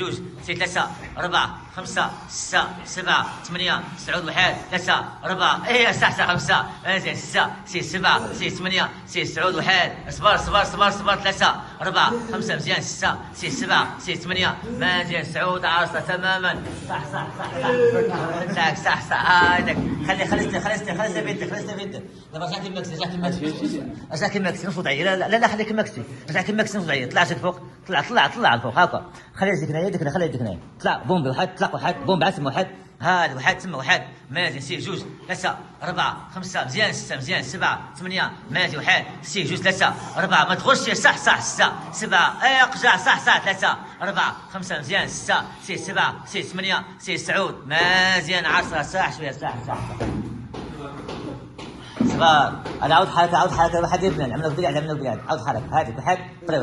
جوج سي ثلاثة أربعة خمسة ستة سبعة ثمانية سعود واحد ثلاثة أربعة إيه صح خمسة مزيان ستة سي سبعة سي ثمانية سي سعود واحد صبر ثلاثة أربعة خمسة مزيان ستة سي سبعة سي ثمانية مزيان سعود عاصلة تماما صح هايدك خلي بيدك دابا رجعتي الماكسي نفوض عيا لا خليك الماكسي رجعتي الماكسي نفوض عيا طلعت لفوق طلع لفوق هكا خلي يدك هنا طلع بومبي واحد طلق واحد بومبي عسم واحد هذا واحد تما واحد مازن سي جوج ثلاثة أربعة خمسة مزيان ستة مزيان سبعة ثمانية مازن واحد سي جوج ثلاثة أربعة ما تخش صح ستة سبعة اقجع صح ثلاثة أربعة خمسة مزيان ستة سي سبعة سي ثمانية سي سعود مازن 10 صح شوية صح صغار انا عاود حركه واحد يبنى عملوا بلاد عاود حركه هذيك واحد طلع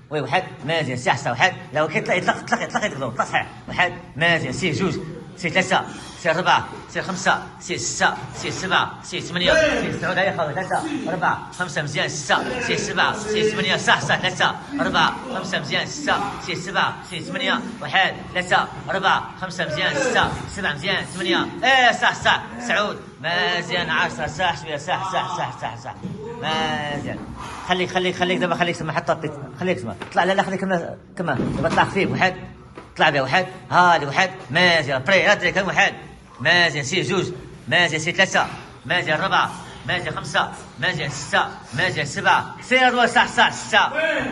واحد مازن سي واحد لو كي يطلق يطلق صحيح واحد مازن سي جوج سي ثلاثة سي أربعة سي خمسة سي ستة سي سبعة سي ثمانية سي سعود هيا خاوي ثلاثة أربعة خمسة مزيان ستة سي سبعة سي ثمانية صح ثلاثة أربعة خمسة مزيان ستة سي سبعة سي ثمانية واحد ثلاثة أربعة خمسة مزيان ستة سبعة مزيان ثمانية إيه صح سعود مزيان 10 صح شوية صح مزيان خليك دابا خليك تما حط خليك تما طلع لا خليك كمان دابا طلع خفيف واحد طلع بها واحد هادي واحد مازيان بري هادي كان واحد مازيان سي جوج مازيان سي ثلاثة مازيان أربعة مازيان خمسة مازيان ستة مازيان سبعة سي رضوى صح ستة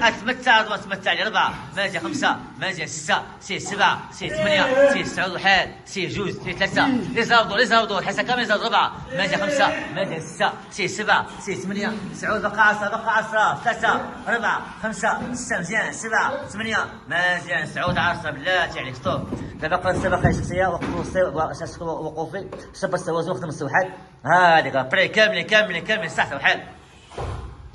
أتمتع رضوى تمتع لي أربعة مازيان خمسة مازيان ستة سي سبعة سي ثمانية سي سعود واحد سي جوج سي ثلاثة لي زاودوا الحسا كامل يزاود أربعة مازيان خمسة مازيان ستة سي سبعة سي ثمانية سعود بقى 10 ثلاثة أربعة خمسة ستة مزيان سبعة ثمانية مازيان سعود 10 بالله عليك ستوب دابا قرا السباقة الشخصية وقوفي شبه السوازن وخدم السوحات هذيك بري كاملين صح واحد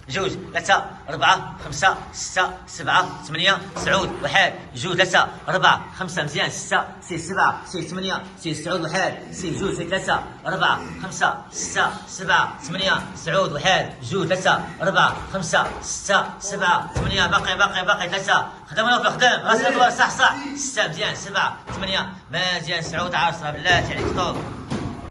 جوج ثلاثة أربعة خمسة ستة سبعة ثمانية سعود واحد جوج ثلاثة أربعة خمسة مزيان ستة سي سبعة سي ثمانية سي سعود واحد سي جوج سي ثلاثة أربعة خمسة ستة سبعة ثمانية سعود واحد جوج ثلاثة أربعة خمسة ستة سبعة ثمانية باقي ثلاثة خدم راس الأدوار صح ستة مزيان سبعة ثمانية مزيان سعود 10 بالله عليك ستوب